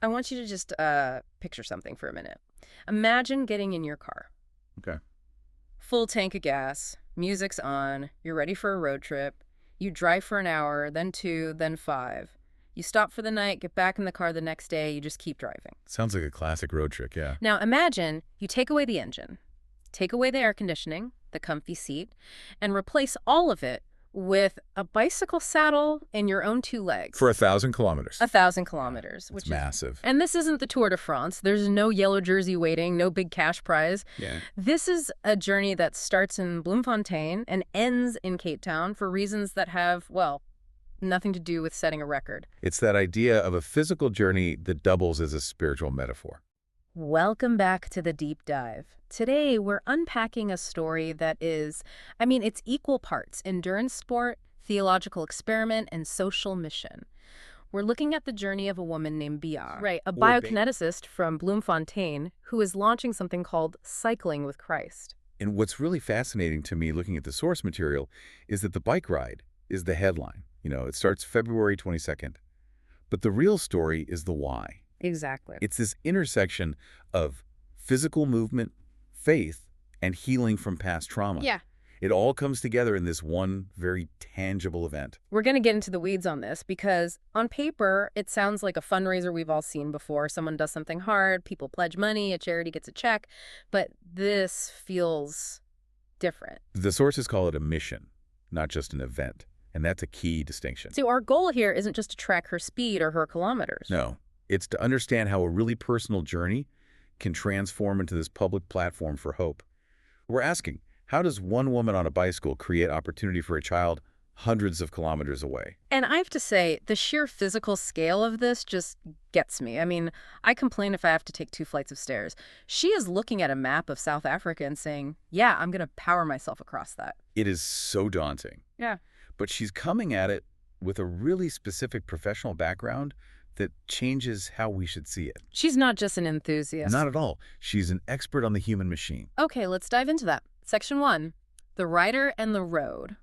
I want you to just picture something for a minute. Imagine getting in your car. Okay. Full tank of gas, music's on, you're ready for a road trip. You drive for an hour, then two, then five. You stop for the night, get back in the car the next day, you just keep driving. Sounds like a classic road trick, yeah. Now imagine you take away the engine, take away the air conditioning, the comfy seat, and replace all of it with a bicycle saddle and your own two legs. For 1,000 kilometers. 1,000 Yeah, kilometers, it's which is massive. and this isn't the Tour de France. There's no yellow jersey waiting, no big cash prize. Yeah. This is a journey that starts in Bloemfontein and ends in Cape Town for reasons that have, well, nothing to do with setting a record. It's that idea of a physical journey that doubles as a spiritual metaphor. Welcome back to the deep dive. Today, we're unpacking a story that is, it's equal parts endurance sport, theological experiment, and social mission. We're looking at the journey of a woman named Bea, right, a biokineticist from Bloemfontein who is launching something called Cycling with Christ. And what's really fascinating to me looking at the source material is that the bike ride is the headline. It starts February 22nd. But the real story is the why. Exactly. It's this intersection of physical movement, faith, and healing from past trauma. Yeah. It all comes together in this one very tangible event. We're going to get into the weeds on this because on paper, it sounds like a fundraiser we've all seen before. Someone does something hard, people pledge money, a charity gets a check, but this feels different. The sources call it a mission, not just an event. And that's a key distinction. So our goal here isn't just to track her speed or her kilometers. No, it's to understand how a really personal journey can transform into this public platform for hope. We're asking, how does one woman on a bicycle create opportunity for a child hundreds of kilometers away? And I have to say, the sheer physical scale of this just gets me. I complain if I have to take 2 flights of stairs. She is looking at a map of South Africa and saying, yeah, I'm going to power myself across that. It is so daunting. Yeah. But she's coming at it with a really specific professional background that changes how we should see it. She's not just an enthusiast. Not at all. She's an expert on the human machine. Okay, let's dive into that. Section 1, the rider and the road.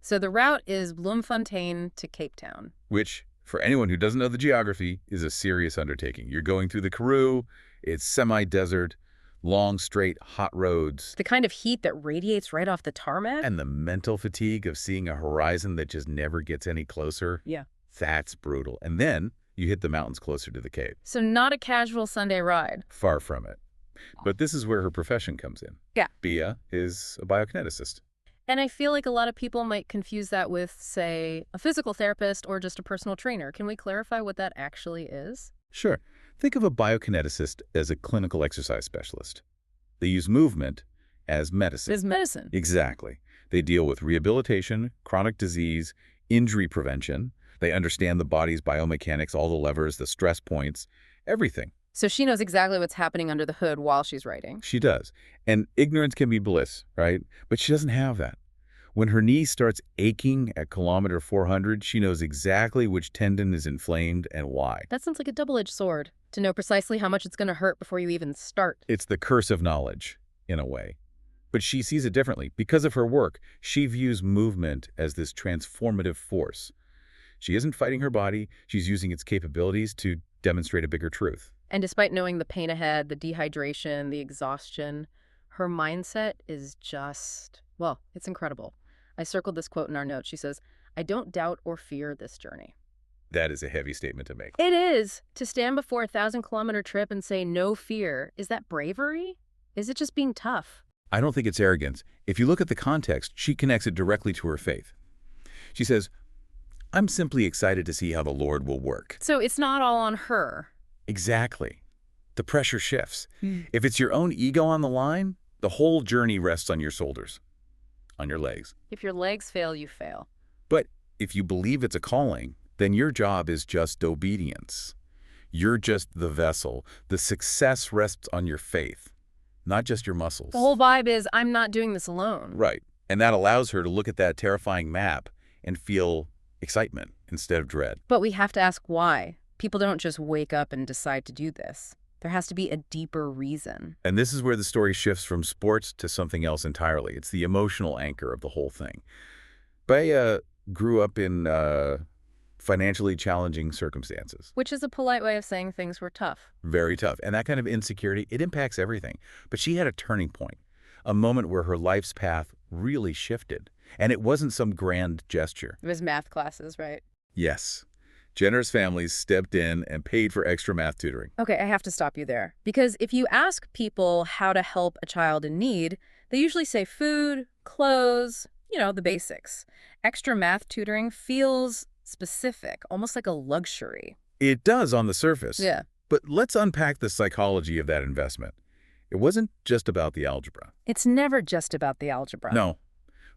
So the route is Bloemfontein to Cape Town. Which, for anyone who doesn't know the geography, is a serious undertaking. You're going through the Karoo, it's semi-desert, long, straight, hot roads. The kind of heat that radiates right off the tarmac? And the mental fatigue of seeing a horizon that just never gets any closer. Yeah. That's brutal. And then you hit the mountains closer to the Cape. So not a casual Sunday ride. Far from it. But this is where her profession comes in. Yeah. Bea is a biokineticist. And I feel like a lot of people might confuse that with, say, a physical therapist or just a personal trainer. Can we clarify what that actually is? Sure. Think of a biokineticist as a clinical exercise specialist. They use movement as medicine. As medicine. Exactly. They deal with rehabilitation, chronic disease, injury prevention. They understand the body's biomechanics, all the levers, the stress points, everything. So she knows exactly what's happening under the hood while she's writing. She does. And ignorance can be bliss, right? But she doesn't have that. When her knee starts aching at kilometer 400, she knows exactly which tendon is inflamed and why. That sounds like a double-edged sword, to know precisely how much it's going to hurt before you even start. It's the curse of knowledge, in a way. But she sees it differently. Because of her work, she views movement as this transformative force. She isn't fighting her body. She's using its capabilities to demonstrate a bigger truth. And despite knowing the pain ahead, the dehydration, the exhaustion, her mindset is just, well, it's incredible. I circled this quote in our notes. She says, "I don't doubt or fear this journey." That is a heavy statement to make. It is. To stand before a 1,000-kilometer trip and say no fear, is that bravery? Is it just being tough? I don't think it's arrogance. If you look at the context, she connects it directly to her faith. She says, "I'm simply excited to see how the Lord will work." So it's not all on her. Exactly. The pressure shifts. If it's your own ego on the line, the whole journey rests on your shoulders, on your legs. If your legs fail, you fail. But if you believe it's a calling, then your job is just obedience. You're just the vessel. The success rests on your faith, not just your muscles. The whole vibe is, I'm not doing this alone. Right. And that allows her to look at that terrifying map and feel excitement instead of dread. But we have to ask why. People don't just wake up and decide to do this. There has to be a deeper reason. And this is where the story shifts from sports to something else entirely. It's the emotional anchor of the whole thing. Bea grew up in financially challenging circumstances. Which is a polite way of saying things were tough. Very tough. And that kind of insecurity, it impacts everything. But she had a turning point, a moment where her life's path really shifted. And it wasn't some grand gesture. It was math classes, right? Yes. Generous families stepped in and paid for extra math tutoring. Okay, I have to stop you there. Because if you ask people how to help a child in need, they usually say food, clothes, the basics. Extra math tutoring feels specific, almost like a luxury. It does on the surface. Yeah. But let's unpack the psychology of that investment. It wasn't just about the algebra. It's never just about the algebra. No.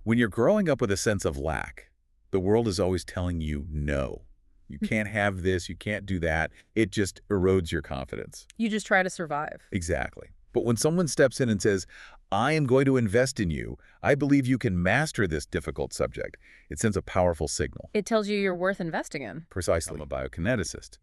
When you're growing up with a sense of lack, the world is always telling you no. You can't have this, you can't do that. It just erodes your confidence. You just try to survive. Exactly. But when someone steps in and says, I am going to invest in you, I believe you can master this difficult subject, it sends a powerful signal. It tells you you're worth investing in. Precisely. I'm a biokineticist.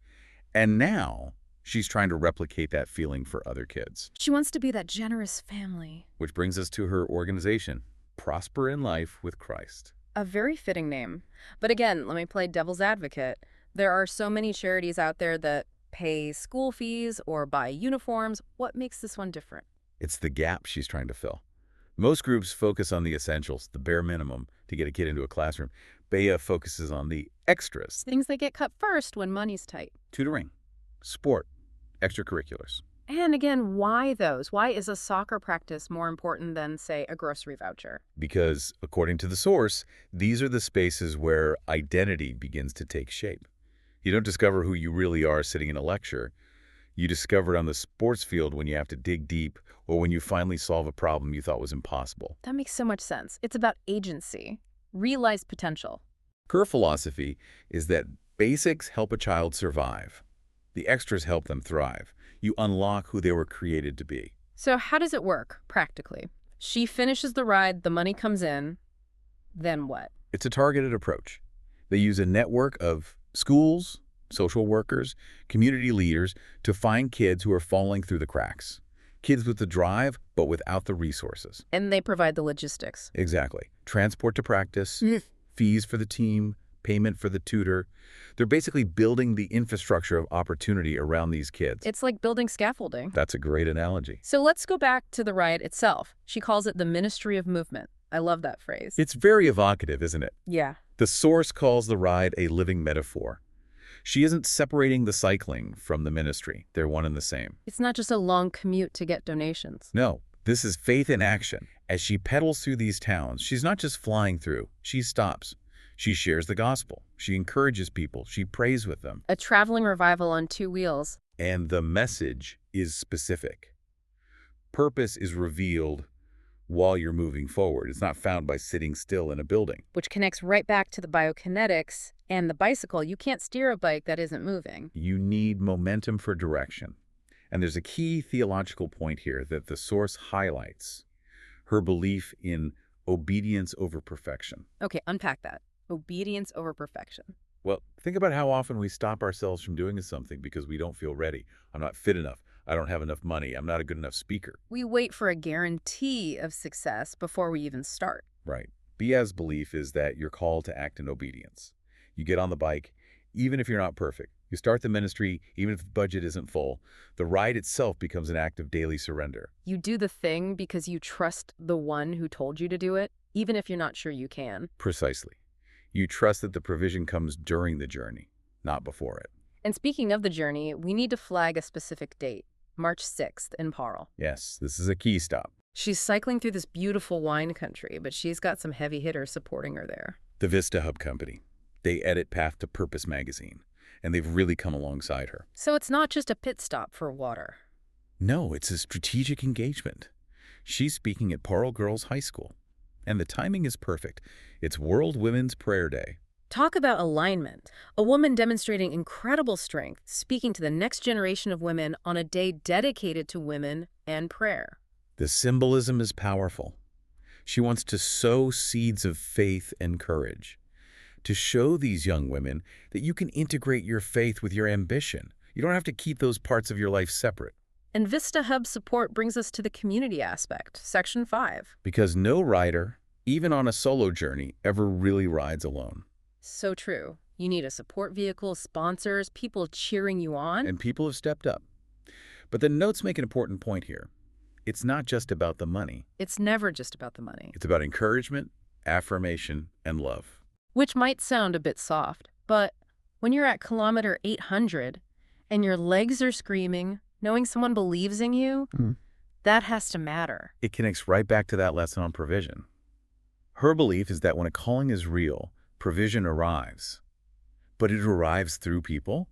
And now she's trying to replicate that feeling for other kids. She wants to be that generous family. Which brings us to her organization, Prosper in Life with Christ. A very fitting name. But again, let me play devil's advocate. There are so many charities out there that pay school fees or buy uniforms. What makes this one different? It's the gap she's trying to fill. Most groups focus on the essentials, the bare minimum, to get a kid into a classroom. Bea focuses on the extras. Things that get cut first when money's tight. Tutoring, sport, extracurriculars. And again, why those? Why is a soccer practice more important than, say, a grocery voucher? Because, according to the source, these are the spaces where identity begins to take shape. You don't discover who you really are sitting in a lecture. You discover it on the sports field when you have to dig deep or when you finally solve a problem you thought was impossible. That makes so much sense. It's about agency, realized potential. Her philosophy is that basics help a child survive. The extras help them thrive. You unlock who they were created to be. So how does it work, practically? She finishes the ride, the money comes in, then what? It's a targeted approach. They use a network of schools, social workers, community leaders to find kids who are falling through the cracks. Kids with the drive, but without the resources. And they provide the logistics. Exactly. Transport to practice, fees for the team, payment for the tutor. They're basically building the infrastructure of opportunity around these kids. It's like building scaffolding. That's a great analogy. So let's go back to the ride itself. She calls it the Ministry of Movement. I love that phrase. It's very evocative, isn't it? Yeah. The source calls the ride a living metaphor. She isn't separating the cycling from the ministry. They're one and the same. It's not just a long commute to get donations. No, this is faith in action. As she pedals through these towns, she's not just flying through. She stops. She shares the gospel. She encourages people. She prays with them. A traveling revival on two wheels. And the message is specific. Purpose is revealed while you're moving forward. It's not found by sitting still in a building. Which connects right back to the biokinetics and the bicycle. You can't steer a bike that isn't moving. You need momentum for direction. And there's a key theological point here that the source highlights. Her belief in obedience over perfection. Okay, unpack that. Obedience over perfection. Well, think about how often we stop ourselves from doing something because we don't feel ready. I'm not fit enough. I don't have enough money. I'm not a good enough speaker. We wait for a guarantee of success before we even start. Right. Bea's belief is that you're called to act in obedience. You get on the bike, even if you're not perfect. You start the ministry, even if the budget isn't full. The ride itself becomes an act of daily surrender. You do the thing because you trust the one who told you to do it, even if you're not sure you can. Precisely. You trust that the provision comes during the journey, not before it. And speaking of the journey, we need to flag a specific date. March 6th in Parle. Yes, this is a key stop. She's cycling through this beautiful wine country, but she's got some heavy hitters supporting her there. The VISTA Hub Company. They edit Path to Purpose magazine, and they've really come alongside her. So it's not just a pit stop for water. No, it's a strategic engagement. She's speaking at Parle Girls High School, and the timing is perfect. It's World Women's Prayer Day. Talk about alignment. A woman demonstrating incredible strength, speaking to the next generation of women on a day dedicated to women and prayer. The symbolism is powerful. She wants to sow seeds of faith and courage, to show these young women that you can integrate your faith with your ambition. You don't have to keep those parts of your life separate. And VISTA Hub support brings us to the community aspect, Section 5. Because no rider, even on a solo journey, ever really rides alone. So true. You need a support vehicle, sponsors, people cheering you on. And people have stepped up. But the notes make an important point here. It's not just about the money. It's never just about the money. It's about encouragement, affirmation, and love. Which might sound a bit soft, but when you're at kilometer 800 and your legs are screaming, knowing someone believes in you, that has to matter. It connects right back to that lesson on provision. Her belief is that when a calling is real, provision arrives. But it arrives through people.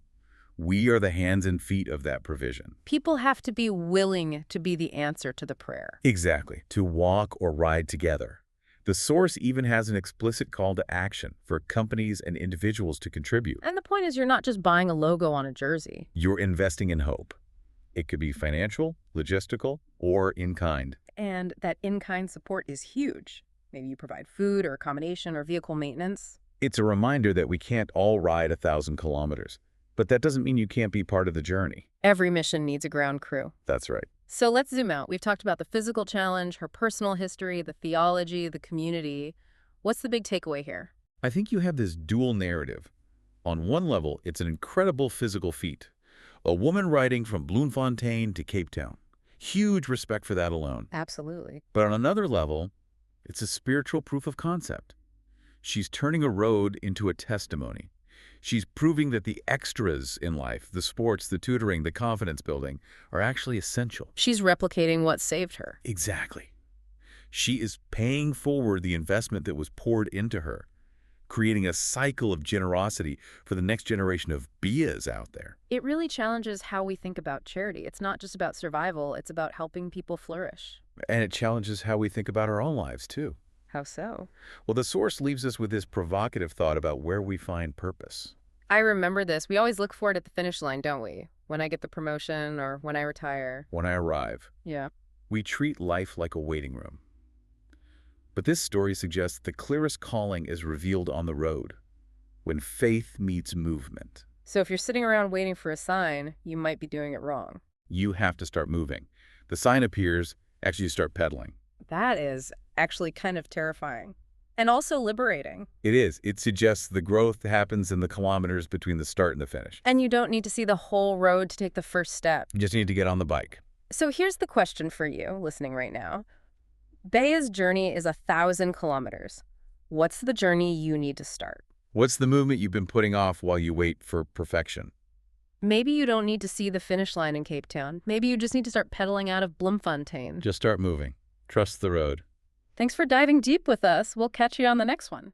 We are the hands and feet of that provision. People have to be willing to be the answer to the prayer. Exactly, to walk or ride together. The source even has an explicit call to action for companies and individuals to contribute. And the point is, you're not just buying a logo on a jersey. You're investing in hope. It could be financial, logistical, or in-kind. And that in-kind support is huge. Maybe you provide food or accommodation or vehicle maintenance. It's a reminder that we can't all ride 1,000 kilometers. But that doesn't mean you can't be part of the journey. Every mission needs a ground crew. That's right. So let's zoom out. We've talked about the physical challenge, her personal history, the theology, the community. What's the big takeaway here? I think you have this dual narrative. On one level, it's an incredible physical feat. A woman riding from Bloemfontein to Cape Town. Huge respect for that alone. Absolutely. But on another level, it's a spiritual proof of concept. She's turning a road into a testimony. She's proving that the extras in life, the sports, the tutoring, the confidence building, are actually essential. She's replicating what saved her. Exactly. She is paying forward the investment that was poured into her, creating a cycle of generosity for the next generation of Beas out there. It really challenges how we think about charity. It's not just about survival, it's about helping people flourish. And it challenges how we think about our own lives, too. How so? Well, the source leaves us with this provocative thought about where we find purpose. I remember this. We always look for it at the finish line, don't we? When I get the promotion or when I retire. When I arrive, Yeah. we treat life like a waiting room. But this story suggests the clearest calling is revealed on the road, when faith meets movement. So if you're sitting around waiting for a sign, you might be doing it wrong. You have to start moving. The sign appears, actually you start pedaling. That is actually kind of terrifying. And also liberating. It is. It suggests the growth happens in the kilometers between the start and the finish. And you don't need to see the whole road to take the first step. You just need to get on the bike. So here's the question for you listening right now. Bea's journey is 1,000 kilometers. What's the journey you need to start? What's the movement you've been putting off while you wait for perfection? Maybe you don't need to see the finish line in Cape Town. Maybe you just need to start pedaling out of Bloemfontein. Just start moving. Trust the road. Thanks for diving deep with us. We'll catch you on the next one.